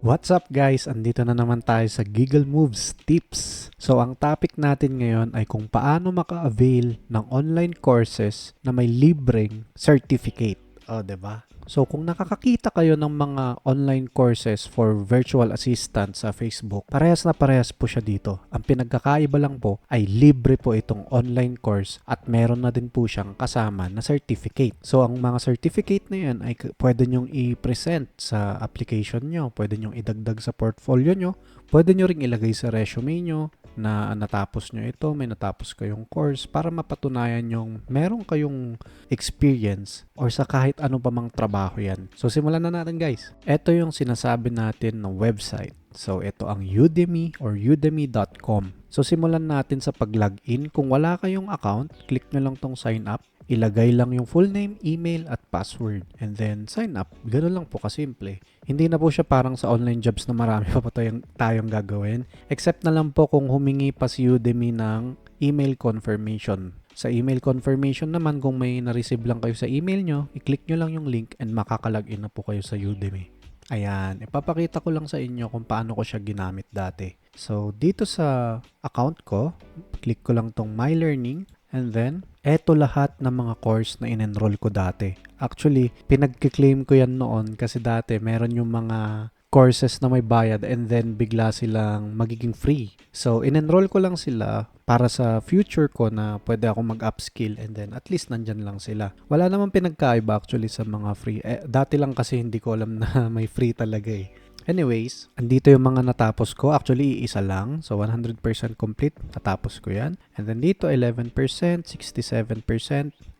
What's up guys? Andito na naman tayo sa Giggle Moves Tips. So ang topic natin ngayon ay kung paano maka-avail ng online courses na may libreng certificate. O, 'di ba? So kung nakakakita kayo ng mga online courses for virtual assistant sa Facebook, parehas na parehas po siya dito. Ang pinagkakaiba lang po ay libre po itong online course at meron na din po siyang kasama na certificate. So ang mga certificate na yan ay pwede nyong i-present sa application nyo, pwede nyong idagdag sa portfolio nyo, pwede nyo ring ilagay sa resume nyo na natapos nyo ito, may natapos kayong course para mapatunayan yung meron kayong experience or sa kahit ano pa mang trabaho yan. So simulan na natin guys. Ito yung sinasabi natin ng website. So ito ang Udemy or udemy.com. So simulan natin sa pag-login. Kung wala kayong account, click nyo lang tong sign up. Ilagay lang yung full name, email, at password. And then, sign up. Ganun lang po kasimple. Hindi na po siya parang sa online jobs na marami pa tayong gagawin. Except na lang po kung humingi pa si Udemy ng email confirmation. Sa email confirmation naman, kung may na-receive lang kayo sa email nyo, i-click nyo lang yung link and makakalagin na po kayo sa Udemy. Ayan, ipapakita ko lang sa inyo kung paano ko siya ginamit dati. So, dito sa account ko, click ko lang tong My Learning. And then, eto lahat ng mga course na in-enroll ko dati. Actually, pinag-claim ko yan noon kasi dati meron yung mga courses na may bayad and then bigla silang magiging free. So, in-enroll ko lang sila para sa future ko na pwede ako mag-upskill and then at least nandyan lang sila. Wala namang pinagkaiba actually sa mga free. Dati lang kasi hindi ko alam na may free talaga eh. Anyways, andito yung mga natapos ko. Actually, isa lang. So, 100% complete. Natapos ko yan. And then dito, 11%, 67%,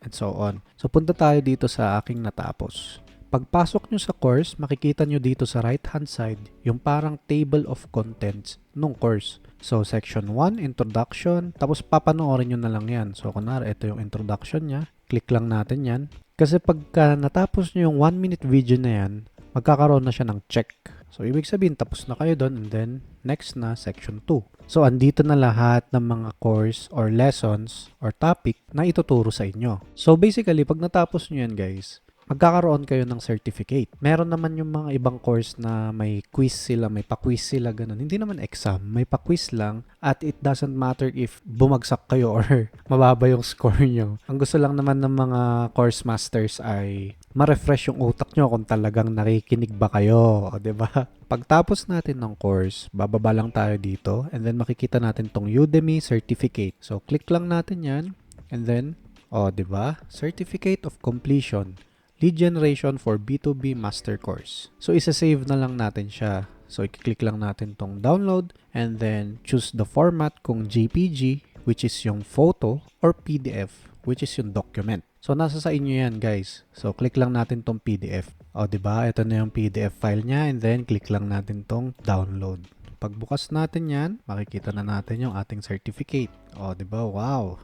and so on. So, punta tayo dito sa aking natapos. Pagpasok nyo sa course, makikita nyo dito sa right-hand side yung parang table of contents nung course. So, section 1, introduction. Tapos, papanoorin nyo na lang yan. So, kunwari, ito yung introduction niya. Click lang natin yan. Kasi pagka natapos nyo yung 1-minute video na yan, magkakaroon na siya ng check. So, ibig sabihin, tapos na kayo doon and then, next na, section 2. So, andito na lahat ng mga course or lessons or topic na ituturo sa inyo. So, basically, pag natapos nyo yan, guys, magkakaroon kayo ng certificate. Meron naman yung mga ibang course na may quiz sila, may pa-quiz sila, ganun. Hindi naman exam, may pa-quiz lang at it doesn't matter if bumagsak kayo or mababa yung score nyo. Ang gusto lang naman ng mga course masters ay ma-refresh yung utak nyo kung talagang nakikinig ba kayo, o 'di ba? Pagtapos natin ng course, bababa lang tayo dito and then makikita natin tong Udemy certificate. So click lang natin 'yan and then 'di ba? Certificate of completion. Lead generation for B2B master course. So isa-save na lang natin siya. So i-click lang natin tong download and then choose the format kung JPG which is yung photo or PDF which is yung document. So nasa sa inyo yan guys. So click lang natin tong PDF. O 'di ba? Ito na yung PDF file niya and then click lang natin tong download. Pagbukas natin yan, makikita na natin yung ating certificate. O 'di ba? Wow.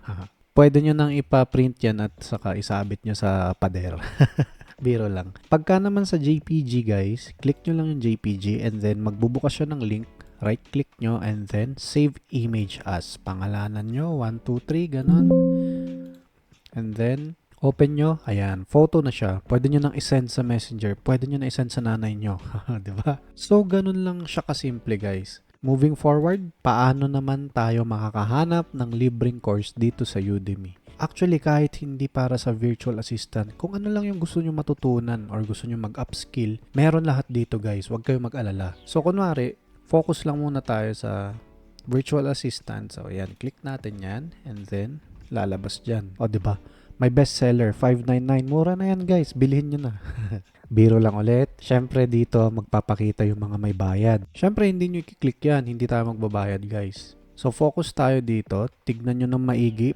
Pwede nyo nang ipa-print yan at saka isabit nyo sa pader. Biro lang. Pagka naman sa JPG guys, click nyo lang yung JPG and then magbubukas siya ng link. Right click nyo and then save image as. Pangalanan nyo, 1, 2, 3, ganon. And then, open nyo, ayan, photo na siya. Pwede nyo nang isend sa messenger. Pwede nyo na isend sa nanay nyo. Diba? So, ganun lang siya kasimple guys. Moving forward, paano naman tayo makakahanap ng libreng course dito sa Udemy? Actually, kahit hindi para sa virtual assistant, kung ano lang yung gusto nyo matutunan or gusto nyo mag-upskill, meron lahat dito guys. Huwag kayong mag-alala. So, kunwari, focus lang muna tayo sa virtual assistant. So, ayan, click natin yan and then, lalabas dyan. O, diba? May bestseller, 599. Mura na yan guys. Bilhin nyo na. Biro lang ulit. Syempre dito magpapakita yung mga may bayad. Syempre hindi nyo i-click yan. Hindi tayo magbabayad guys. So focus tayo dito. Tignan nyo ng maigi.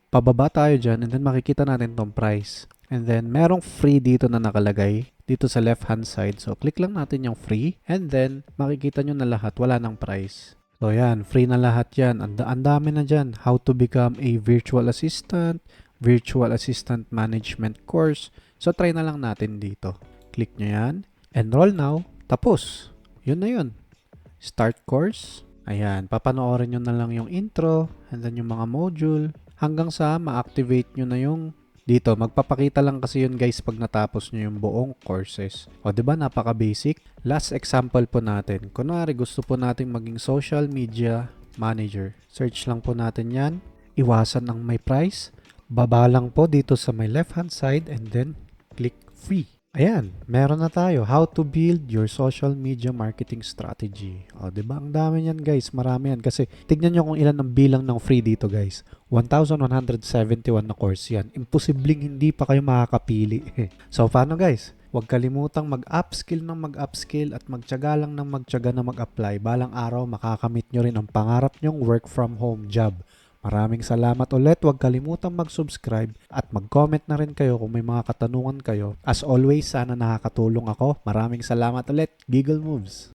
Pababa tayo dyan and then makikita natin tong price. And then merong free dito na nakalagay. Dito sa left hand side. So click lang natin yung free. And then makikita nyo na lahat. Wala ng price. So yan. Free na lahat yan. Ang dami na dyan. How to become a virtual assistant. Virtual assistant management course. So try na lang natin dito. Click nyo yan. Enroll now. Tapos. Yun na yun. Start course. Ayan. Papanoorin nyo na lang yung intro. And then yung mga module. Hanggang sa ma-activate nyo na yung Dito, magpapakita lang kasi yun guys pag natapos nyo yung buong courses. O, di ba napaka-basic? Last example po natin. Kunwari, gusto po natin maging social media manager. Search lang po natin yan. Iwasan ang may price. Baba lang po dito sa may left hand side and then click free. Ayan, meron na tayo. How to build your social media marketing strategy. O, di ba? Ang dami niyan guys. Marami yan. Kasi tignan nyo kung ilan ang bilang ng free dito guys. 1,171 na course yan. Imposibleng hindi pa kayo makakapili. So, paano guys? Huwag kalimutang mag-upskill ng mag-upskill at magtyaga lang ng magtyaga na mag-apply. Balang araw makakamit nyo rin ang pangarap nyong work from home job. Maraming salamat ulit. Huwag kalimutang mag-subscribe at mag-comment na rin kayo kung may mga katanungan kayo. As always, sana nakakatulong ako. Maraming salamat ulit. Giggle Moves!